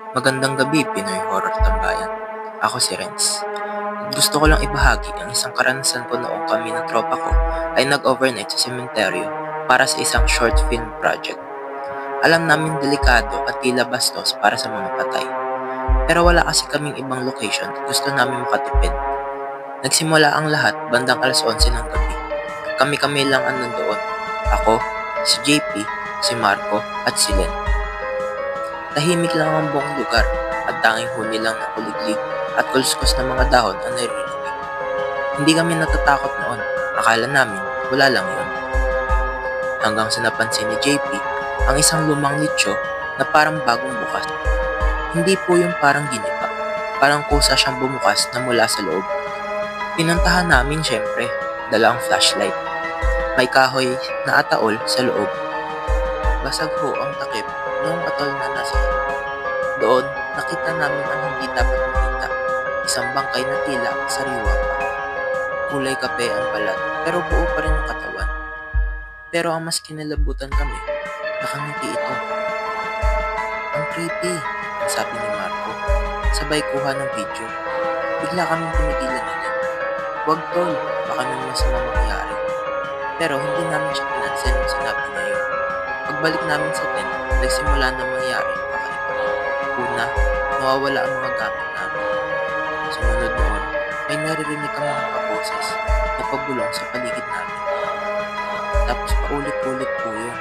Magandang gabi, Pinoy Horror Tambayan. Ako si Renz. Gusto ko lang ibahagi ang isang karanasan ko noong kami ng tropa ko ay nag-overnight sa sementeryo para sa isang short film project. Alam namin delikado at tila bastos para sa mga patay. Pero wala kasi kaming ibang location at gusto namin makatipid. Nagsimula ang lahat bandang alas 11 ng gabi. Kami-kami lang ang nandoon. Ako, si JP, si Marco at si Len. Tahimik lang ang buong lugar at tanging huni lang ng kuliglig at kulskos ng mga dahon ang naririnig. Hindi kami natatakot noon. Akala namin wala lang yun. Hanggang sa napansin ni JP ang isang lumang nicho na parang bagong bukas. Hindi po yung parang ginipa. Parang kusa siyang bumukas na mula sa loob. Pinuntahan namin syempre, dala ang flashlight. May kahoy na ataol sa loob. Basag ho ang takip noong atol na nasa loob. Doon, nakita namin ang hindi dapat makita. Isang bangkay na tila sariwa pa. Kulay kape ang balat, pero buo pa rin ang katawan. Pero ang mas kinalabutan kami, nakangiti ito. Ang creepy, ang sabi ni Marco. Sabay kuha ng video. Bigla kaming tumigilan nila. Huwag tol, baka may masama mangyari. Pero hindi namin siya pinansin nung sinabi niya yun. Pagbalik namin sa tent, nagsimula na mangyari ang kakaiba. Una, nawawala ang mga gamit namin. Sumunod noon, may naririnig kang mga kaboses na pabulong sa paligid namin. Tapos paulit-ulit po yun.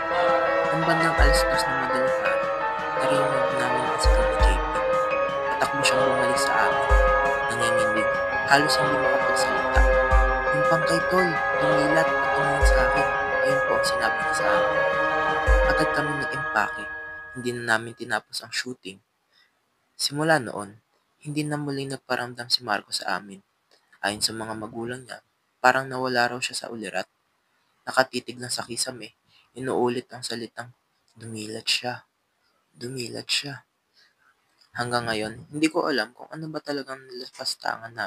Ang bandang alas 2 na madaling araw, narinig namin ang sigaw ni JP. Patakbo siyang bumalik sa amin. Nanginginig, halos hindi makapagsalita. Yung bangkay tol, dumilat at tumingin sa akin. Ayun po ang sinabi niya sa amin. Agad kami nag-empake. Hindi na namin tinapos ang shooting. Simula noon, hindi na muling nagparamdam si Marco sa amin. Ayon sa mga magulang niya, parang nawala raw siya sa ulirat. Nakatitig lang sa kisame, inuulit ang salitang, dumilat siya, dumilat siya. Hanggang ngayon, hindi ko alam kung ano ba talagang nilapastangan namin.